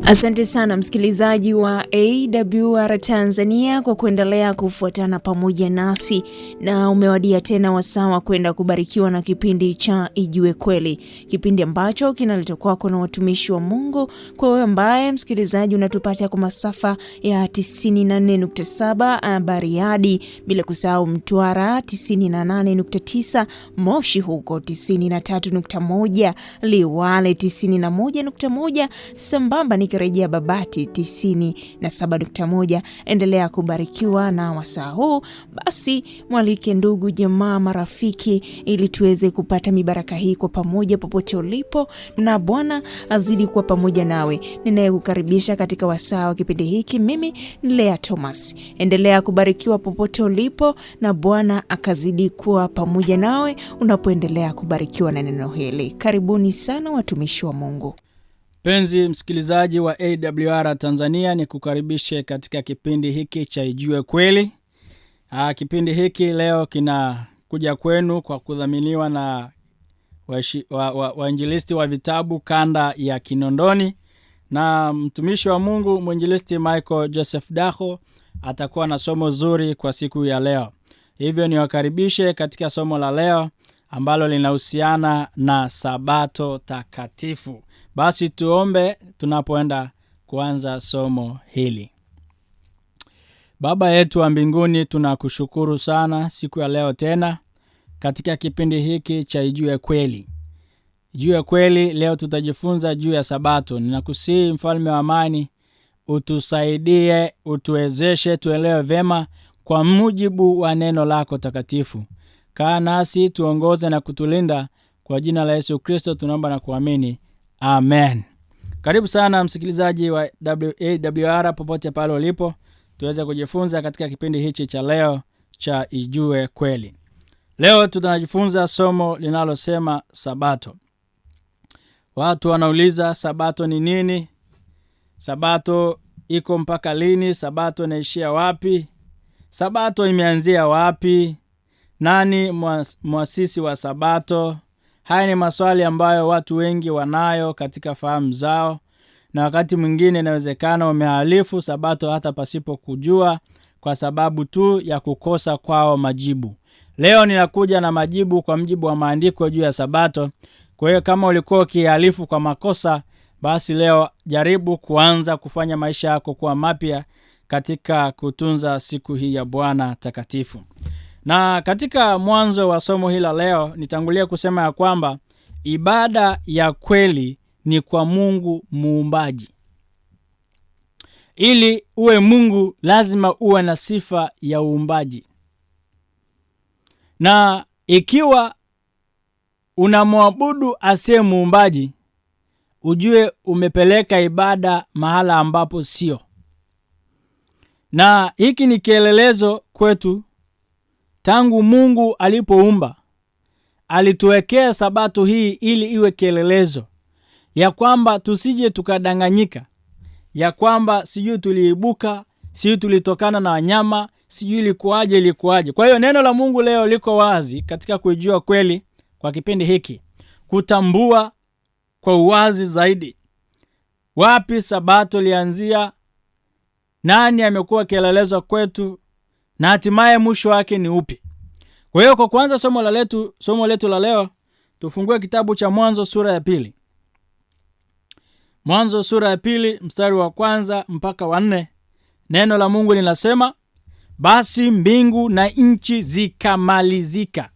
Asante sana msikilizaji wa AWR Tanzania kwa kuendelea kufuatana pamoja nasi, na umewadia tena wasaa kwenda kubarikiwa na kipindi cha Ijue Kweli, kipindi ambacho kinaletwa kwako na watumishi wa Mungu. Kwa wewe ambaye msikilizaji unatupata kwa masafa ya 94.7 Bariadi, bila kusahau Mtwara 98.9, Moshi huko 93.1, Liwale 91.1, sambamba nikirejea Babati 97.1. Endelea kubarikiwa na wasaa huu. Basi mwalike ndugu, jamaa, marafiki ili tuweze kupata mibaraka hii kwa pamoja popote ulipo, na Bwana azidi kuwa pamoja nawe. Ninayekukaribisha katika wasaa wa kipindi hiki mimi ni Lea Thomas. Endelea kubarikiwa popote ulipo, na Bwana akazidi kuwa pamoja nawe unapoendelea kubarikiwa na neno hili. Karibuni sana watumishi wa Mungu. Penzi msikilizaji wa AWR Tanzania, ni kukaribishe katika kipindi hiki cha Ijue Kweli. Kipindi hiki leo kinakuja kwenu kwa kudhaminiwa na wainjilisti wa vitabu kanda ya Kinondoni, na mtumishi wa Mungu mwinjilisti Michael Joseph Daho atakuwa na somo zuri kwa siku ya leo. Hivyo niwakaribishe katika somo la leo ambalo linahusiana na Sabato takatifu. Basi tuombe tunapoenda kuanza somo hili. Baba yetu wa mbinguni, tunakushukuru sana siku ya leo tena katika kipindi hiki cha Ijue Kweli. Ijue Kweli, leo tutajifunza juu ya Sabato. Ninakusihi Mfalme wa amani, utusaidie, utuwezeshe tuelewe vema kwa mujibu wa neno lako takatifu. Kaa nasi, tuongoze na kutulinda, kwa jina la Yesu Kristo tunaomba na kuamini. Amen. Karibu sana msikilizaji wa AWR popote pale ulipo, tuweze kujifunza katika kipindi hichi cha leo cha Ijue Kweli. Leo tunajifunza somo linalosema Sabato. Watu wanauliza, Sabato ni nini? Sabato iko mpaka lini? Sabato inaishia wapi? Sabato imeanzia wapi? Nani muasisi wa Sabato? Haya ni maswali ambayo watu wengi wanayo katika fahamu zao, na wakati mwingine inawezekana wamehalifu Sabato hata pasipo kujua, kwa sababu tu ya kukosa kwao majibu. Leo ninakuja na majibu kwa mjibu wa maandiko juu ya Sabato. Kwa hiyo kama ulikuwa ukihalifu kwa makosa, basi leo jaribu kuanza kufanya maisha yako kuwa mapya katika kutunza siku hii ya Bwana takatifu. Na katika mwanzo wa somo hili leo nitangulia kusema ya kwamba ibada ya kweli ni kwa Mungu muumbaji. Ili uwe Mungu lazima uwe na sifa ya uumbaji. Na ikiwa unamwabudu asiye muumbaji, ujue umepeleka ibada mahala ambapo sio. Na hiki ni kielelezo kwetu. Tangu Mungu alipoumba, alituwekea Sabato hii ili iwe kielelezo ya kwamba tusije tukadanganyika, ya kwamba sijui tuliibuka, sijui tulitokana na wanyama, sijui ilikuaje. Kwa hiyo neno la Mungu leo liko wazi katika kuijua kweli kwa kipindi hiki, kutambua kwa uwazi zaidi wapi Sabato lianzia, nani amekuwa kielelezo kwetu, na hatimaye mwisho wake ni upi. Kwa hiyo kwa kwanza somo letu la leo, tufungue kitabu cha Mwanzo sura ya 2. Mwanzo sura ya 2 mstari wa 1 mpaka wa 4. Neno la Mungu linasema, basi mbingu na nchi zikamalizika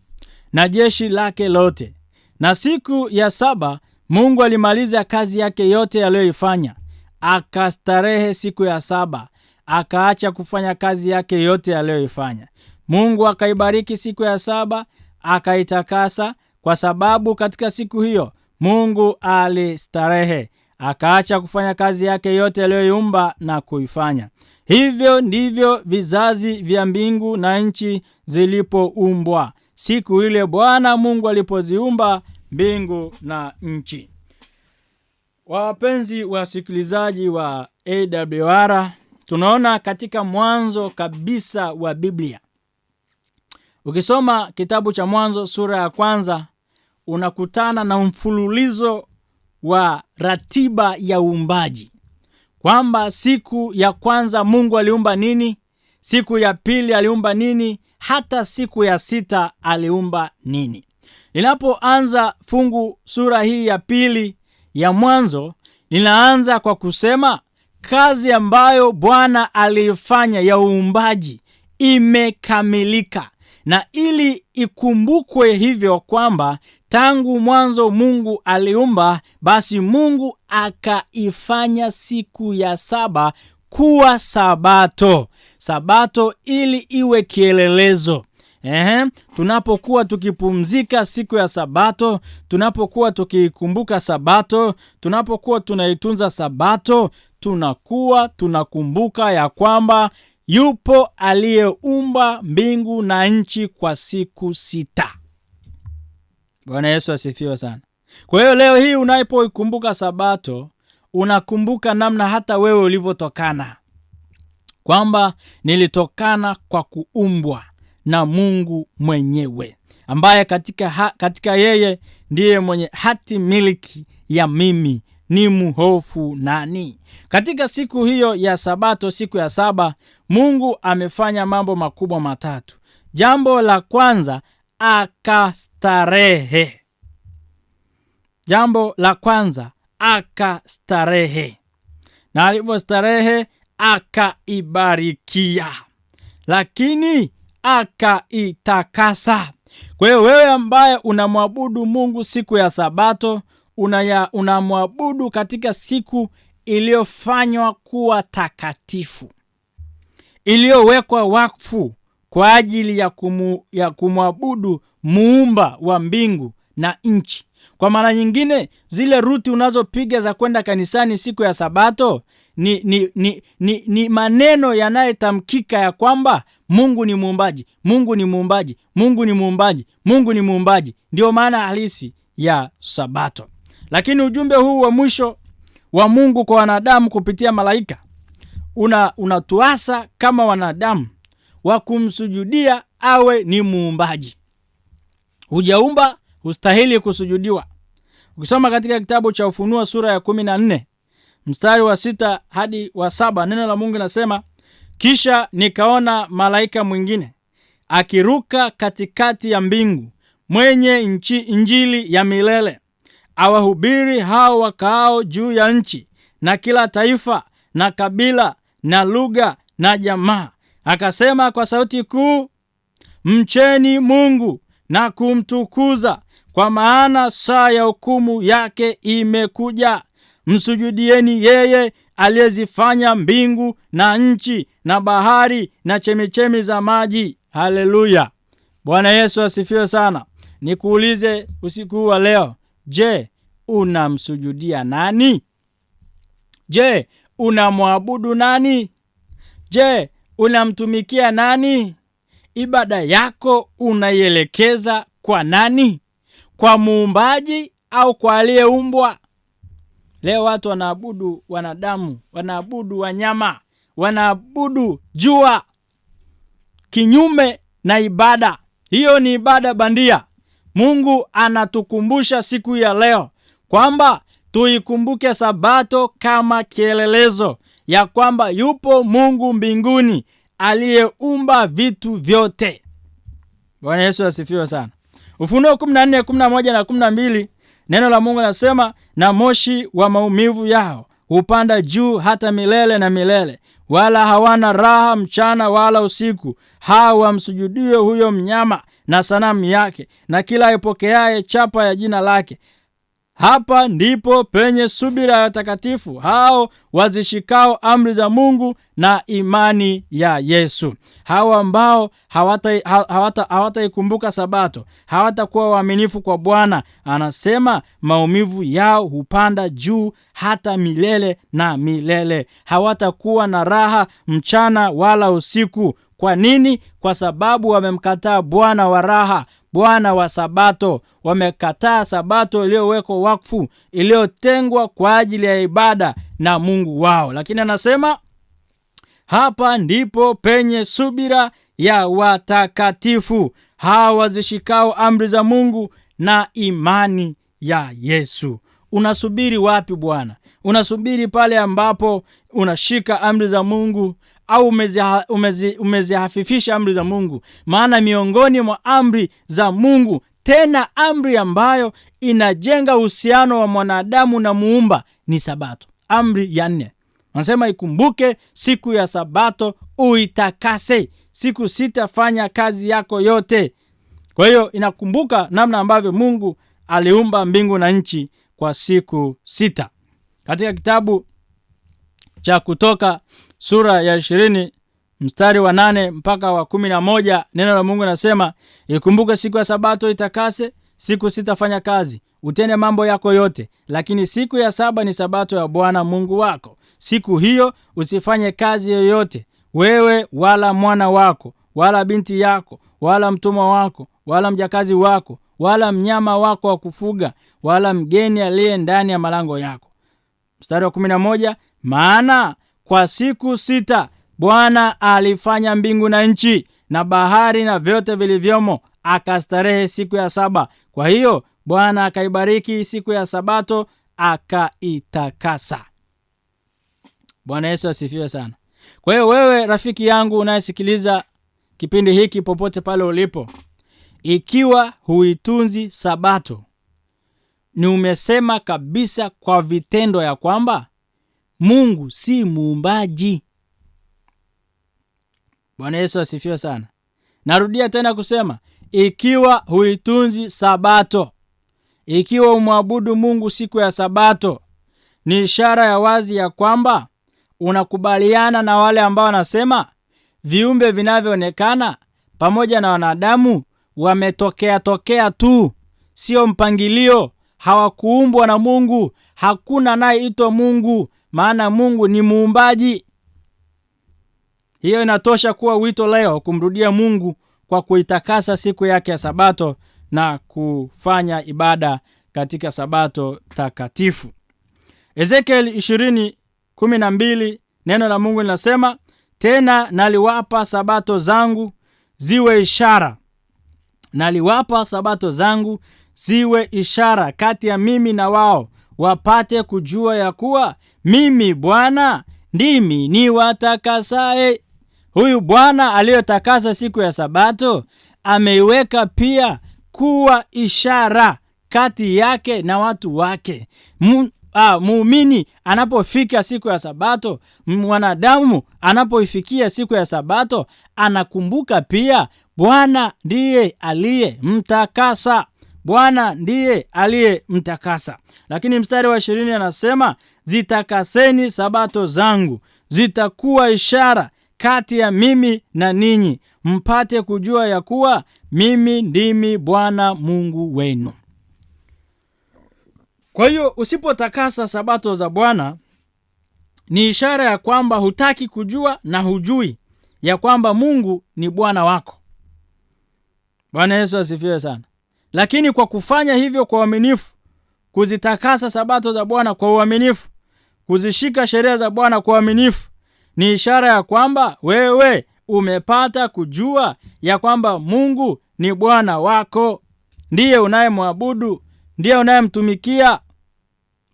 na jeshi lake lote, na siku ya 7 Mungu alimaliza kazi yake yote aliyoifanya. Akastarehe siku ya 7, akaacha kufanya kazi yake yote aliyoifanya. Mungu akaibariki siku ya 7, akaitakasa, kwa sababu katika siku hiyo Mungu alistarehe, akaacha kufanya kazi yake yote aliyoiumba na kuifanya. Hivyo ndivyo vizazi vya mbingu na nchi zilipoumbwa siku ile Bwana Mungu alipoziumba mbingu na nchi. Wapenzi wasikilizaji wa AWR, tunaona katika mwanzo kabisa wa Biblia, ukisoma kitabu cha Mwanzo sura ya 1, unakutana na mfululizo wa ratiba ya uumbaji. kwamba siku ya kwanza Mungu aliumba nini, siku ya pili aliumba nini, hata siku ya sita aliumba nini. Linapoanza fungu sura hii ya pili ya Mwanzo, linaanza kwa kusema kazi ambayo Bwana alifanya ya uumbaji imekamilika. Na ili ikumbukwe hivyo kwamba tangu mwanzo Mungu aliumba, basi Mungu akaifanya siku ya saba kuwa Sabato. Sabato ili iwe kielelezo. Tunapokuwa tukipumzika siku ya Sabato, tunapokuwa tukikumbuka Sabato, tunapokuwa tunaitunza Sabato, tunakuwa tunakumbuka ya kwamba yupo aliyeumba mbingu na nchi kwa siku 6. Bwana Yesu asifiwe sana. Kwa hiyo leo hii unapoikumbuka Sabato, unakumbuka namna hata wewe ulivyotokana, kwamba nilitokana kwa kuumbwa na Mungu mwenyewe, ambaye katika yeye ndiye mwenye hati miliki ya mimi ni mhofu nani. Katika siku hiyo ya Sabato, siku ya saba, Mungu amefanya mambo makubwa matatu. Jambo la kwanza, akastarehe. Jambo la kwanza, akastarehe. Na alivyostarehe, akaibarikia, lakini akaitakasa. Kwa hiyo wewe ambaye unamwabudu Mungu siku ya Sabato, unamwabudu katika siku iliyofanywa kuwa takatifu, iliyowekwa wakfu kwa ajili ya kumwabudu muumba wa mbingu na nchi. Kwa maana nyingine, zile ruti unazopiga za kwenda kanisani siku ya Sabato ni maneno yanayotamkika ya kwamba Mungu ni muumbaji, Mungu ni muumbaji, Mungu ni muumbaji, Mungu ni muumbaji. Ndio maana halisi ya Sabato. Lakini ujumbe huu wa mwisho wa Mungu kwa wanadamu kupitia malaika unatuasa kama wanadamu wa kumsujudia awe ni muumbaji. Hujaumba, hustahili kusujudiwa. Ukisoma katika kitabu cha Ufunuo sura ya 14 mstari wa 6 hadi wa 7, neno la Mungu linasema, kisha nikaona malaika mwingine akiruka katikati ya mbingu, mwenye injili ya milele, awahubiri hao wakaao juu ya nchi, na kila taifa na kabila na lugha na jamaa. Akasema kwa sauti kuu, mcheni Mungu na kumtukuza, kwa maana saa ya hukumu yake imekuja. Msujudieni yeye aliyezifanya mbingu na nchi na bahari na chemichemi za maji. Haleluya. Bwana Yesu asifiwe sana. Nikuulize usiku wa leo, je, unamsujudia nani? Je, unamwabudu nani? Je, unamtumikia nani? Ibada yako unaielekeza kwa nani? Kwa muumbaji au kwa aliyeumbwa? Leo watu wanaabudu wanadamu, wanaabudu wanyama, wanaabudu jua, kinyume na ibada. Hiyo ni ibada bandia. Mungu anatukumbusha siku ya leo kwamba tuikumbuke Sabato kama kielelezo ya kwamba yupo Mungu mbinguni aliyeumba vitu vyote. Bwana Yesu asifiwe sana. Ufunuo 14:11 na 12, neno la Mungu linasema, na moshi wa maumivu yao hupanda juu hata milele na milele, wala hawana raha mchana wala usiku, hao wamsujudie huyo mnyama na sanamu yake na kila aipokeaye chapa ya jina lake. Hapa ndipo penye subira ya watakatifu, hao wazishikao amri za Mungu na imani ya Yesu. Hao ambao hawataikumbuka Sabato, hawatakuwa waaminifu kwa Bwana. Anasema maumivu yao hupanda juu hata milele na milele. Hawatakuwa na raha mchana wala usiku. Kwa nini? Kwa sababu wamemkataa Bwana wa raha, Bwana wa Sabato. Wamekataa Sabato iliyowekwa wakfu, iliyotengwa kwa ajili ya ibada na Mungu wao. Lakini anasema hapa ndipo penye subira ya watakatifu, hao wazishikao amri za Mungu na imani ya Yesu. unasubiri wapi Bwana? Unasubiri pale ambapo unashika amri za Mungu au umezihafifisha amri za Mungu? Maana miongoni mwa amri za Mungu, tena amri ambayo inajenga uhusiano wa mwanadamu na Muumba, ni Sabato. Amri ya 4 anasema, ikumbuke siku ya Sabato uitakase, siku 6 fanya kazi yako yote. Kwa hiyo inakumbuka namna ambavyo Mungu aliumba mbingu na nchi kwa siku 6. Katika kitabu cha Kutoka sura ya 20 mstari wa 8 mpaka wa 11, neno la Mungu nasema, ikumbuke siku ya Sabato itakase, siku 6 fanya kazi, utende mambo yako yote, lakini siku ya 7 ni Sabato ya Bwana Mungu wako. Siku hiyo usifanye kazi yoyote, wewe wala mwana wako wala binti yako wala mtumwa wako wala mjakazi wako wala mnyama wako wa kufuga wala mgeni aliye ndani ya malango yako. Mstari wa 11, maana kwa siku 6 Bwana alifanya mbingu na nchi na bahari na vyote vilivyomo, akastarehe siku ya 7. Kwa hiyo Bwana akaibariki siku ya Sabato akaitakasa. Bwana Yesu asifiwe sana. Kwa hiyo wewe rafiki yangu unayesikiliza kipindi hiki popote pale ulipo, ikiwa huitunzi Sabato, ni umesema kabisa kwa vitendo ya kwamba Mungu si muumbaji. Bwana Yesu asifiwe sana. Narudia tena kusema, ikiwa huitunzi Sabato, ikiwa umwabudu Mungu siku ya Sabato, ni ishara ya wazi ya kwamba unakubaliana na wale ambao wanasema viumbe vinavyoonekana pamoja na wanadamu wametokea tu, sio mpangilio, hawakuumbwa na Mungu, hakuna anayeitwa Mungu, maana Mungu ni muumbaji. Hiyo inatosha kuwa wito leo kumrudia Mungu kwa kuitakasa siku yake ya Sabato na kufanya ibada katika Sabato takatifu. Ezekiel 20:12, neno la Mungu linasema, tena naliwapa Sabato zangu ziwe ishara. Naliwapa Sabato zangu ziwe ishara kati ya mimi na wao, wapate kujua ya kuwa mimi Bwana ndimi niwatakasaye. Huyu Bwana aliyotakasa siku ya Sabato ameiweka pia kuwa ishara kati yake na watu wake. Muumini anapofika siku ya Sabato, mwanadamu anapoifikia siku ya Sabato, anakumbuka pia Bwana ndiye aliyemtakasa. Bwana ndiye aliyemtakasa. Lakini mstari wa 20 anasema, zitakaseni Sabato zangu, zitakuwa ishara kati ya mimi na ninyi, mpate kujua ya kuwa mimi ndimi Bwana Mungu wenu. Kwa hiyo usipotakasa Sabato za Bwana, ni ishara ya kwamba hutaki kujua na hujui ya kwamba Mungu ni Bwana wako. Bwana Yesu asifiwe sana. Lakini kwa kufanya hivyo kwa uaminifu, kuzitakasa Sabato za Bwana kwa uaminifu, kuzishika sheria za Bwana kwa uaminifu, ni ishara ya kwamba wewe umepata kujua ya kwamba Mungu ni Bwana wako, ndiye unayemwabudu, ndiye unayemtumikia.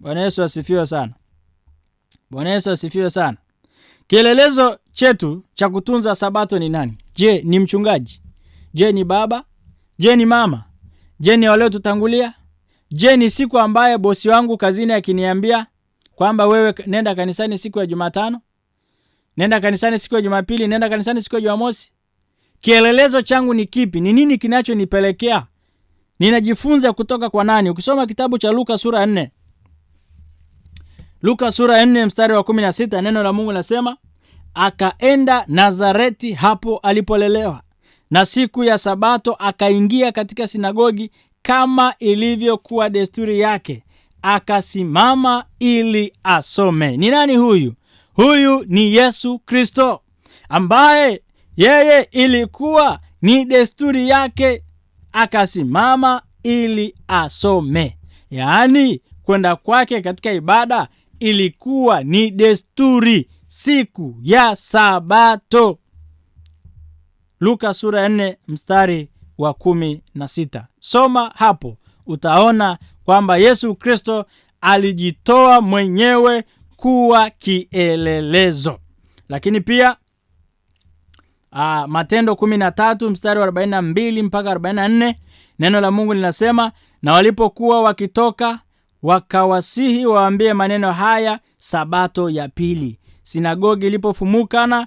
Bwana Yesu asifiwe sana. Bwana Yesu asifiwe sana. Kielelezo chetu cha kutunza Sabato ni nani? Je, ni mchungaji? Je, ni baba? Je, ni mama? Je, ni wale tutangulia? Je, ni siku ambaye bosi wangu kazini akiniambia kwamba wewe nenda kanisani siku ya Jumatano, nenda kanisani siku ya Jumapili, nenda kanisani siku ya Jumamosi? Kielelezo changu ni kipi? Ni nini kinachonipelekea? Ninajifunza kutoka kwa nani? Ukisoma kitabu cha Luka sura 4. Luka sura 4 mstari wa 16, neno la Mungu linasema, akaenda Nazareti hapo alipolelewa, na siku ya Sabato akaingia katika sinagogi kama ilivyokuwa desturi yake, akasimama ili asome. Ni nani huyu? Huyu ni Yesu Kristo, ambaye yeye ilikuwa ni desturi yake akasimama ili asome. Yaani kwenda kwake katika ibada ilikuwa ni desturi siku ya Sabato. Luka sura 4 mstari wa 16. Soma hapo, utaona kwamba Yesu Kristo alijitoa mwenyewe kuwa kielelezo. Lakini pia Matendo 13 mstari wa 42 mpaka 44, neno la Mungu linasema, na walipokuwa wakitoka wakawasihi waambie maneno haya sabato ya pili. Sinagogi ilipofumukana,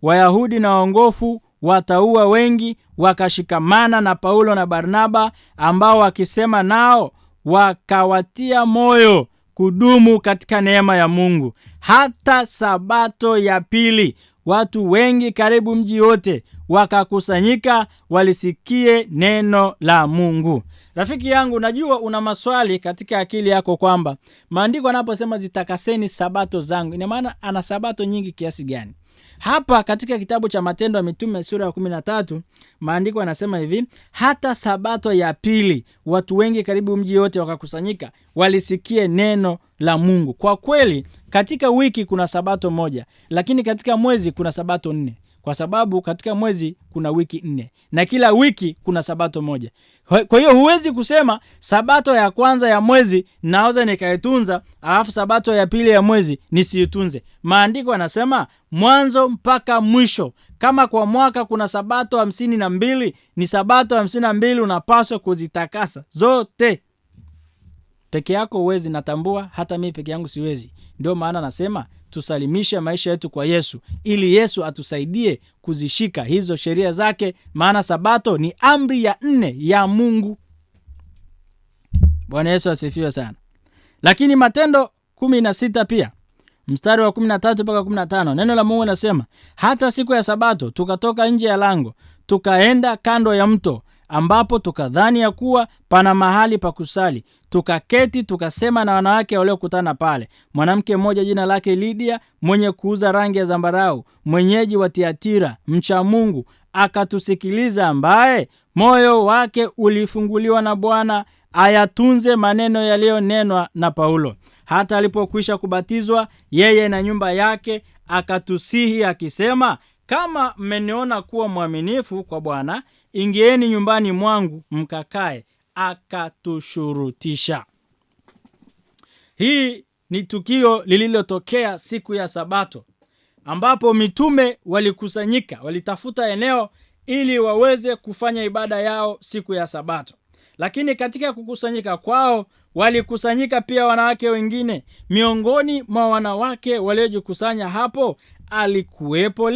Wayahudi na waongofu wataua wengi wakashikamana na Paulo na Barnaba, ambao wakisema nao wakawatia moyo kudumu katika neema ya Mungu. Hata sabato ya pili watu wengi karibu mji wote wakakusanyika walisikie neno la Mungu. Rafiki yangu, najua una maswali katika akili yako kwamba maandiko yanaposema zitakaseni sabato zangu, ina maana ana sabato nyingi kiasi gani? Hapa katika kitabu cha Matendo ya Mitume sura ya 13, maandiko yanasema hivi, hata sabato ya pili watu wengi karibu mji wote wakakusanyika walisikie neno la Mungu. Kwa kweli katika wiki kuna sabato moja, lakini katika mwezi kuna sabato 4. Kwa sababu katika mwezi kuna wiki 4 na kila wiki kuna sabato moja. Kwa hiyo huwezi kusema sabato ya kwanza ya mwezi naweza nikaitunza alafu sabato ya pili ya mwezi nisiitunze. Maandiko yanasema mwanzo mpaka mwisho. Kama kwa mwaka kuna sabato 52, ni sabato 52 unapaswa kuzitakasa zote. Peke yako huwezi, natambua, hata mimi peke yangu siwezi. Ndio maana nasema tusalimishe maisha yetu kwa Yesu, ili Yesu atusaidie kuzishika hizo sheria zake, maana sabato ni amri ya 4 ya Mungu. Bwana Yesu asifiwe sana. Lakini Matendo 16 pia mstari wa 13 mpaka 15, neno la Mungu linasema, hata siku ya sabato tukatoka nje ya lango tukaenda kando ya mto, ambapo tukadhani ya kuwa pana mahali pa kusali. Tukaketi tukasema na wanawake waliokutana pale. Mwanamke mmoja jina lake Lidia, mwenye kuuza rangi ya zambarau, mwenyeji wa Tiatira, mcha Mungu, akatusikiliza, ambaye moyo wake ulifunguliwa na Bwana ayatunze maneno yaliyonenwa na Paulo. Hata alipokwisha kubatizwa yeye na nyumba yake, akatusihi akisema, kama mmeniona kuwa mwaminifu kwa Bwana, ingieni nyumbani mwangu mkakae. Akatushurutisha. Hii ni tukio lililotokea siku ya sabato, ambapo mitume walikusanyika, walitafuta eneo ili waweze kufanya ibada yao siku ya sabato. Lakini katika kukusanyika kwao walikusanyika pia wanawake wengine. Miongoni mwa wanawake waliojikusanya hapo alikuwepo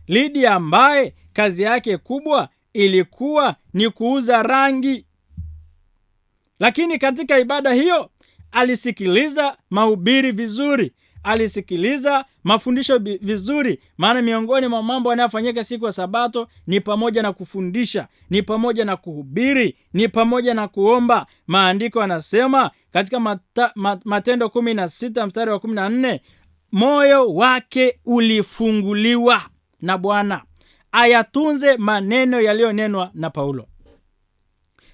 Lidia ambaye kazi yake kubwa ilikuwa ni kuuza rangi. Lakini katika ibada hiyo alisikiliza mahubiri vizuri, alisikiliza mafundisho vizuri, maana miongoni mwa mambo yanayofanyika siku ya sabato ni pamoja na kufundisha, ni pamoja na kuhubiri, ni pamoja na kuomba. Maandiko yanasema katika Matendo 16 mstari wa 14, moyo wake ulifunguliwa na Bwana ayatunze maneno yaliyonenwa na Paulo.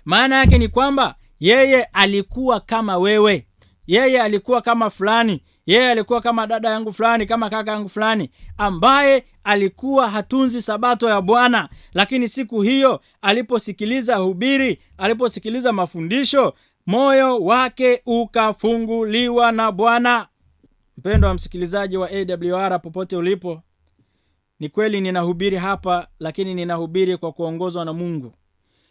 Maana yake ni kwamba yeye alikuwa kama wewe, yeye alikuwa kama fulani, yeye alikuwa kama dada yangu fulani, kama kaka yangu fulani, ambaye alikuwa hatunzi sabato ya Bwana. Lakini siku hiyo aliposikiliza hubiri, aliposikiliza mafundisho, moyo wake ukafunguliwa na Bwana. Mpendwa wa msikilizaji wa AWR popote ulipo, ni kweli ninahubiri hapa, lakini ninahubiri kwa kuongozwa na Mungu.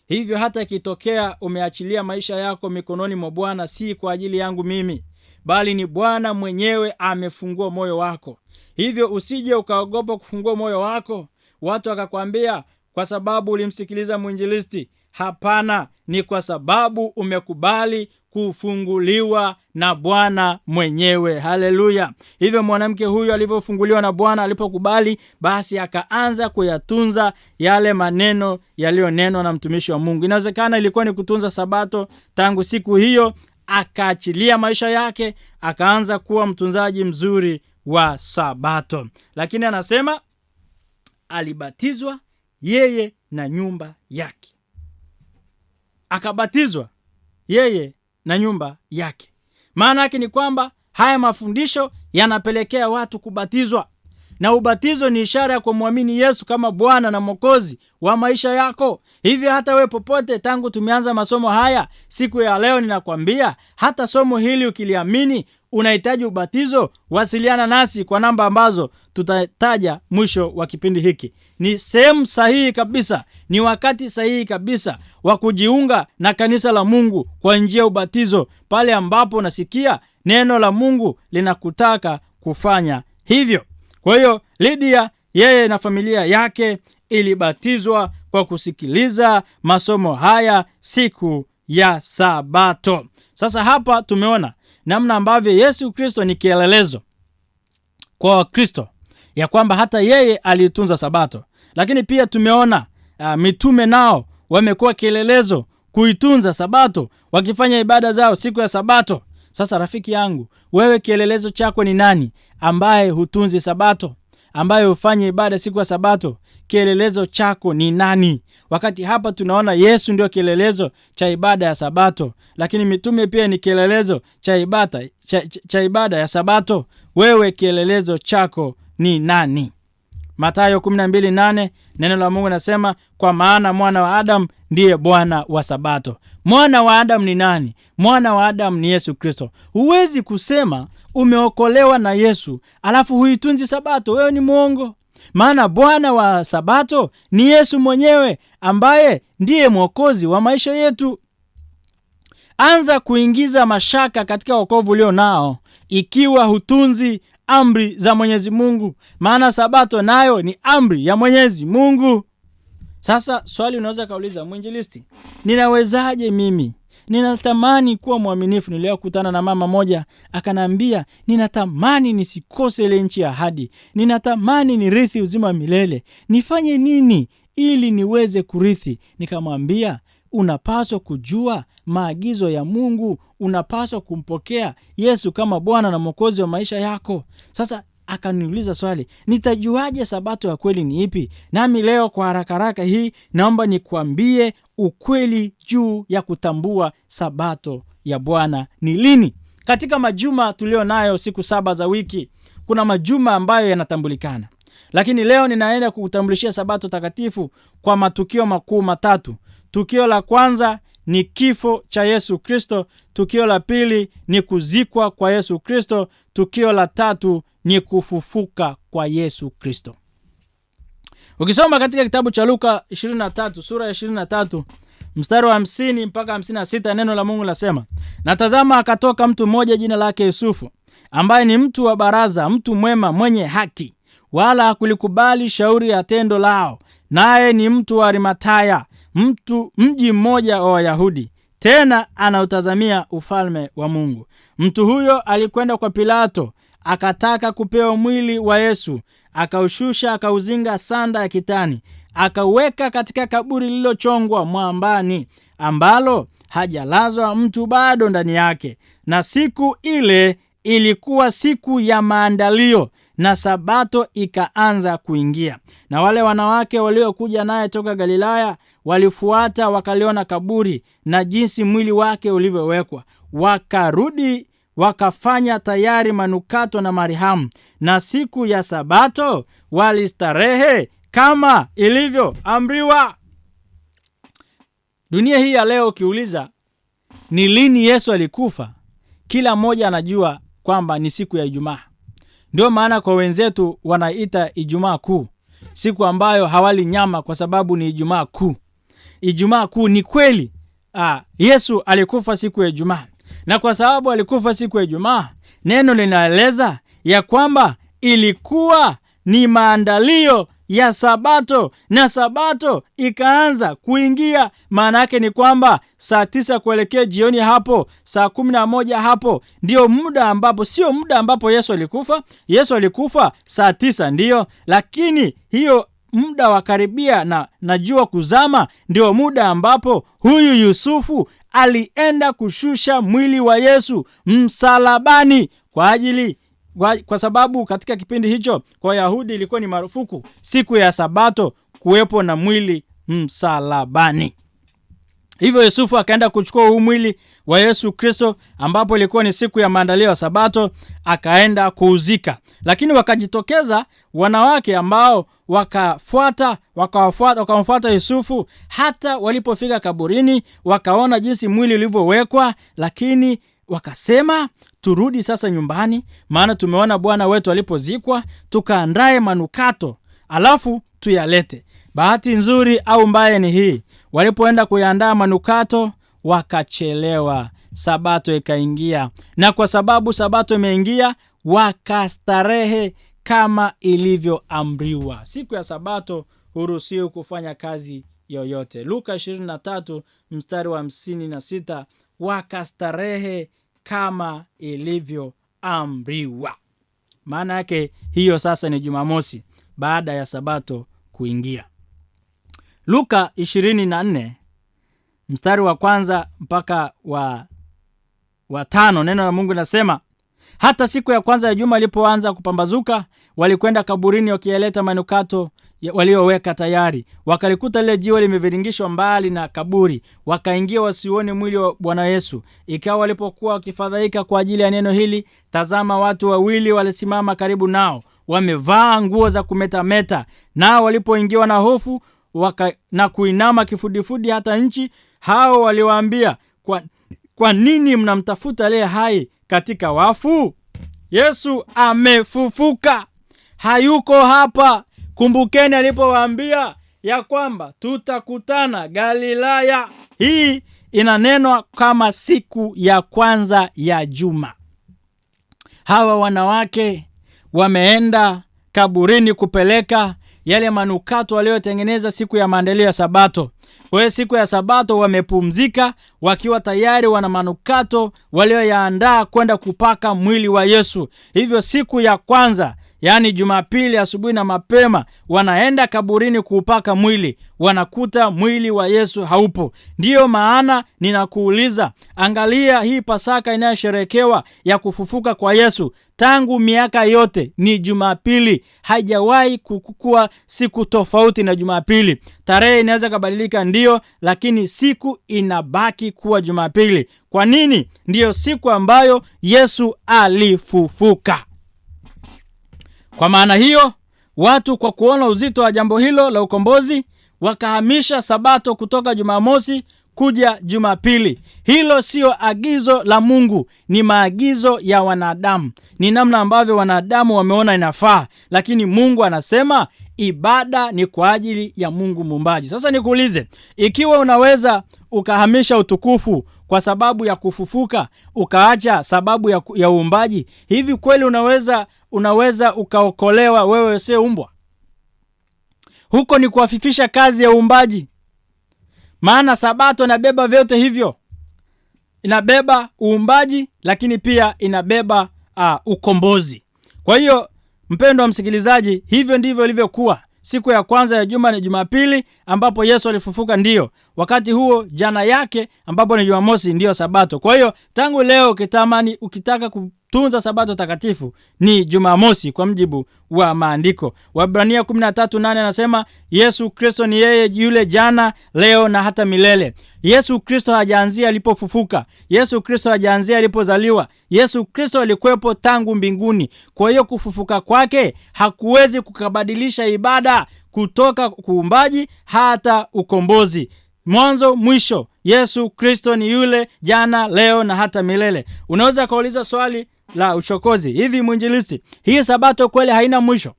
Hivyo hata ikitokea umeachilia maisha yako mikononi mwa Bwana, si kwa ajili yangu mimi, bali ni Bwana mwenyewe amefungua moyo wako. Hivyo usije ukaogopa kufungua moyo wako, watu wakakwambia kwa sababu ulimsikiliza mwinjilisti. Hapana, ni kwa sababu umekubali kufunguliwa na Bwana mwenyewe. Haleluya! Hivyo mwanamke huyu alivyofunguliwa na Bwana, alipokubali, basi akaanza kuyatunza yale maneno yaliyonenwa na mtumishi wa Mungu. Inawezekana ilikuwa ni kutunza sabato. Tangu siku hiyo akaachilia maisha yake, akaanza kuwa mtunzaji mzuri wa sabato. Lakini anasema alibatizwa yeye na nyumba yake. Akabatizwa yeye na nyumba yake. Maana yake ni kwamba haya mafundisho yanapelekea watu kubatizwa. na ubatizo ni ishara ya kumwamini Yesu kama Bwana na Mwokozi wa maisha yako. Hivyo hata we popote, tangu tumeanza masomo haya, siku ya leo ninakwambia, hata somo hili ukiliamini, unahitaji ubatizo, wasiliana nasi kwa namba ambazo tutataja mwisho wa kipindi hiki. Ni sehemu sahihi kabisa, ni wakati sahihi kabisa wa kujiunga na kanisa la Mungu kwa njia ya ubatizo, pale ambapo unasikia neno la Mungu linakutaka kufanya hivyo. Kwa hiyo Lydia, yeye na familia yake ilibatizwa kwa kusikiliza masomo haya siku ya Sabato. Sasa hapa tumeona namna ambavyo Yesu Kristo ni kielelezo kwa Wakristo, ya kwamba hata yeye alitunza Sabato. Lakini pia tumeona mitume nao wamekuwa kielelezo kuitunza Sabato, wakifanya ibada zao siku ya Sabato. Sasa rafiki yangu, wewe kielelezo chako ni nani ambaye hutunzi Sabato, ambaye hufanya ibada siku ya Sabato? Kielelezo chako ni nani? Wakati hapa tunaona Yesu ndio kielelezo cha ibada ya Sabato, lakini mitume pia ni kielelezo cha ibada ya Sabato. Wewe kielelezo chako ni nani? Mathayo 12:8 neno la Mungu nasema, kwa maana mwana wa Adamu ndiye Bwana wa Sabato. Mwana wa Adamu ni nani? Mwana wa Adamu ni Yesu Kristo. Huwezi kusema umeokolewa na Yesu alafu huitunzi Sabato. Wewe ni mwongo. Maana Bwana wa Sabato ni Yesu mwenyewe, ambaye ndiye Mwokozi wa maisha yetu. Anza kuingiza mashaka katika wokovu ulio nao ikiwa hutunzi amri za Mwenyezi Mungu, maana Sabato nayo ni amri ya Mwenyezi Mungu. Sasa swali unaweza kauliza, mwinjilisti, ninawezaje mimi? Ninatamani kuwa mwaminifu. Niliyokutana na mama moja akanambia, ninatamani nisikose ile nchi ya ahadi, ninatamani nirithi uzima wa milele. Nifanye nini ili niweze kurithi? Nikamwambia, unapaswa kujua maagizo ya Mungu, unapaswa kumpokea Yesu kama Bwana na Mwokozi wa maisha yako. Sasa akaniuliza swali, nitajuaje Sabato ya kweli ni ipi? Nami leo kwa haraka hii naomba nikuambie ukweli juu ya kutambua Sabato ya Bwana ni lini. Katika majuma tulio nayo, siku 7 za wiki, kuna majuma ambayo yanatambulikana. Lakini leo ninaenda kukutambulishia Sabato takatifu kwa matukio makuu matatu. Tukio la kwanza ni kifo cha Yesu Kristo. Tukio la pili ni kuzikwa kwa Yesu Kristo. Tukio la tatu ni kufufuka kwa Yesu Kristo. Ukisoma katika kitabu cha Luka 23, sura ya 23, mstari wa 50 mpaka 56, neno la Mungu lasema, na tazama, akatoka mtu mmoja jina lake Yusufu, ambaye ni mtu wa baraza, mtu mwema mwenye haki, wala hakulikubali shauri ya tendo lao, naye ni mtu wa Arimataya, mji mmoja wa Wayahudi, tena anautazamia ufalme wa Mungu. Mtu huyo alikwenda kwa Pilato, akataka kupewa mwili wa Yesu. Akaushusha, akauzinga sanda ya kitani, akaweka katika kaburi lililochongwa mwambani, ambalo hajalazwa mtu bado ndani yake. Na siku ile ilikuwa siku ya maandalio, na Sabato ikaanza kuingia. Na wale wanawake waliokuja naye toka Galilaya walifuata, wakaliona kaburi na jinsi mwili wake ulivyowekwa. Wakarudi, wakafanya tayari manukato na marihamu, na siku ya Sabato walistarehe kama ilivyoamriwa. Dunia hii ya leo, ukiuliza ni lini Yesu alikufa, kila mmoja anajua kwamba ni siku ya Ijumaa. Ndio maana kwa wenzetu wanaita Ijumaa Kuu, siku ambayo hawali nyama kwa sababu ni Ijumaa Kuu. Ijumaa Kuu ni kweli, Yesu alikufa siku ya Ijumaa. Na kwa sababu alikufa siku ya Ijumaa, neno linaeleza ya kwamba ilikuwa ni maandalio ya Sabato, na Sabato ikaanza kuingia. Maana yake ni kwamba saa 9 kuelekea jioni, hapo saa 11 hapo ndio muda ambapo, sio muda ambapo Yesu alikufa. Yesu alikufa saa 9 ndio, lakini hiyo muda wa karibia na jua kuzama ndio muda ambapo huyu Yusufu alienda kushusha mwili wa Yesu msalabani kwa sababu katika kipindi hicho kwa Wayahudi ilikuwa ni marufuku siku ya Sabato kuwepo na mwili msalabani. Hivyo Yusufu akaenda kuchukua huu mwili wa Yesu Kristo, ambapo ilikuwa ni siku ya maandalio ya Sabato, akaenda kuuzika. Lakini wakajitokeza wanawake ambao wakamfuata Yusufu. Hata walipofika kaburini wakaona jinsi mwili ulivyowekwa, lakini wakasema, turudi sasa nyumbani, maana tumeona bwana wetu alipozikwa, tukaandae manukato alafu tuyalete. Bahati nzuri au mbaya ni hii, walipoenda kuyaandaa manukato wakachelewa, Sabato ikaingia, na kwa sababu Sabato imeingia wakastarehe kama ilivyoamriwa. Siku ya Sabato huruhusiwi kufanya kazi yoyote. Luka 23 mstari wa 56, wakastarehe kama ilivyoamriwa. Maana yake hiyo sasa ni Jumamosi baada ya Sabato kuingia. Luka 24 mstari wa 1 mpaka wa 5, neno la Mungu linasema, hata siku ya kwanza ya juma ilipoanza kupambazuka, walikwenda kaburini wakieleta manukato walioweka tayari. Wakalikuta lile jiwe limeviringishwa mbali na kaburi, wakaingia wasione mwili wa Bwana Yesu. Ikawa walipokuwa wakifadhaika kwa ajili ya neno hili, tazama, watu wawili walisimama karibu nao, wamevaa nguo za kumetameta. Nao walipoingiwa na hofu na kuinama kifudifudi hata nchi, hao waliwaambia, kwa nini mnamtafuta aliye hai katika wafu? Yesu amefufuka, hayuko hapa. Kumbukeni alipowaambia ya kwamba tutakutana Galilaya. Hii inanenwa kama siku ya kwanza ya juma. Hawa wanawake wameenda kaburini kupeleka yale manukato waliotengeneza siku ya maandalio ya Sabato. Kwa hiyo siku ya Sabato wamepumzika wakiwa tayari wana manukato walioyaandaa kwenda kupaka mwili wa Yesu. Hivyo siku ya kwanza, yani Jumapili asubuhi na mapema, wanaenda kaburini kuupaka mwili, wanakuta mwili wa Yesu haupo. Ndiyo maana ninakuuliza, angalia hii Pasaka inayosherekewa ya kufufuka kwa Yesu, tangu miaka yote ni Jumapili. Haijawahi kukua siku tofauti na Jumapili. Tarehe inaweza kubadilika ndio, lakini siku inabaki kuwa Jumapili. Kwa nini? Ndiyo siku ambayo Yesu alifufuka. Kwa maana hiyo, watu kwa kuona uzito wa jambo hilo la ukombozi, wakahamisha Sabato kutoka Jumamosi kuja Jumapili. Hilo sio agizo la Mungu, ni maagizo ya wanadamu. Ni namna ambavyo wanadamu wameona inafaa, lakini Mungu anasema ibada ni kwa ajili ya Mungu Muumbaji. Sasa nikuulize, ikiwa unaweza ukahamisha utukufu kwa sababu ya kufufuka, ukaacha sababu ya uumbaji, hivi kweli unaweza ukaokolewa wewe usiyeumbwa? Huko ni kuafifisha kazi ya uumbaji. Maana Sabato inabeba vyote hivyo. Inabeba uumbaji, lakini pia inabeba ukombozi. Kwa hiyo mpendwa msikilizaji, hivyo ndivyo ilivyokuwa. Siku ya kwanza ya juma ni Jumapili ambapo Yesu alifufuka, ndio. Wakati huo jana yake ambapo ni Jumamosi ndio Sabato. Kwa hiyo tangu leo ukitaka kutunza Sabato takatifu ni Jumamosi kwa mjibu wa maandiko. Waebrania 13:8 anasema Yesu Kristo ni yeye yule jana, leo na hata milele. Yesu Kristo hajaanzia alipofufuka. Yesu Kristo hajaanzia alipozaliwa. Yesu Kristo alikuwepo tangu mbinguni. Kwa hiyo kufufuka kwake hakuwezi kukabadilisha ibada kutoka kuumbaji hata ukombozi. Mwanzo mwisho, Yesu Kristo ni yule jana, leo na hata milele. Unaweza kuuliza swali la uchokozi, hivi mwinjilisti, hii Sabato kweli haina mwisho?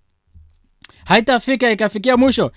Haitafika ikafikia mwisho?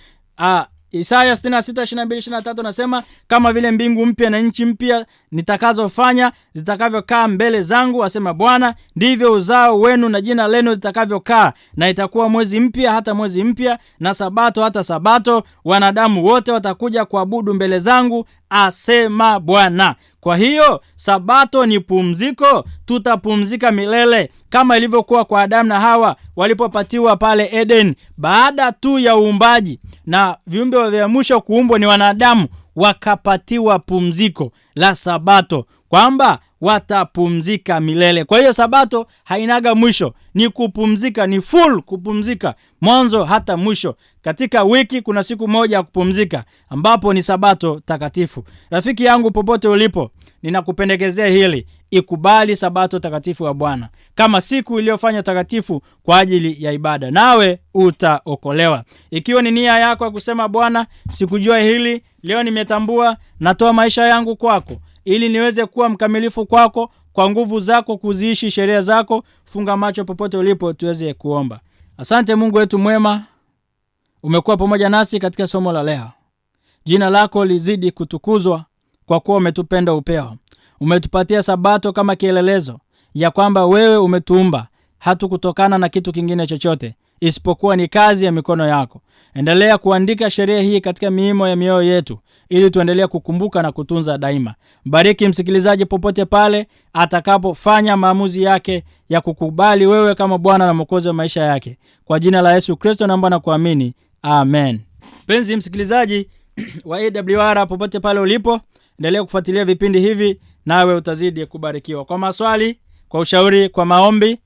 Isaya 66:22-23 nasema, kama vile mbingu mpya na nchi mpya nitakazofanya zitakavyokaa mbele zangu, asema Bwana, ndivyo uzao wenu na jina lenu litakavyokaa. Na itakuwa mwezi mpya hata mwezi mpya, na Sabato hata Sabato. Wanadamu wote watakuja kuabudu mbele zangu, asema Bwana. Kwa hiyo Sabato ni pumziko, tutapumzika milele kama ilivyokuwa kwa Adamu na Hawa walipopatiwa pale Eden. Baada tu ya uumbaji na viumbe vya mwisho kuumbwa ni wanadamu, wakapatiwa pumziko la Sabato, kwamba watapumzika milele. Kwa hiyo sabato hainaga mwisho, ni kupumzika, ni full kupumzika mwanzo hata mwisho. Katika wiki kuna siku moja ya kupumzika ambapo ni sabato takatifu. Rafiki yangu popote ulipo, ninakupendekezea hili: ikubali sabato takatifu ya Bwana kama siku iliyofanywa takatifu kwa ajili ya ibada, nawe utaokolewa. Ikiwa ni nia yako ya kusema, Bwana, sikujua hili, leo nimetambua, natoa maisha yangu kwako ili niweze kuwa mkamilifu kwako, kwa nguvu zako kuziishi sheria zako, funga macho popote ulipo tuweze kuomba. Asante Mungu wetu mwema, umekuwa pamoja nasi katika somo la leo. Jina lako lizidi kutukuzwa kwa kuwa umetupenda upeo. Umetupatia sabato kama kielelezo ya kwamba wewe umetuumba hatu kutokana na kitu kingine chochote isipokuwa ni kazi ya mikono yako. Endelea kuandika sheria hii katika miimo ya mioyo yetu ili tuendelee kukumbuka na kutunza daima. Bariki msikilizaji popote pale atakapofanya maamuzi yake ya kukubali wewe kama Bwana na Mwokozi wa maisha yake. Kwa jina la Yesu Kristo naomba na kuamini. Amen. Penzi msikilizaji wa AWR popote pale ulipo, endelea kufuatilia vipindi hivi nawe utazidi kubarikiwa. Kwa maswali, kwa ushauri, kwa maombi,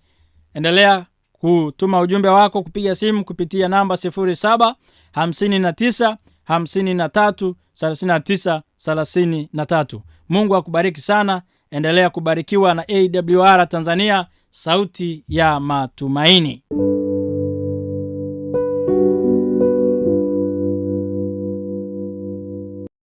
endelea kutuma ujumbe wako, kupiga simu kupitia namba 0759533933. Mungu akubariki sana. Endelea kubarikiwa na AWR Tanzania, sauti ya matumaini.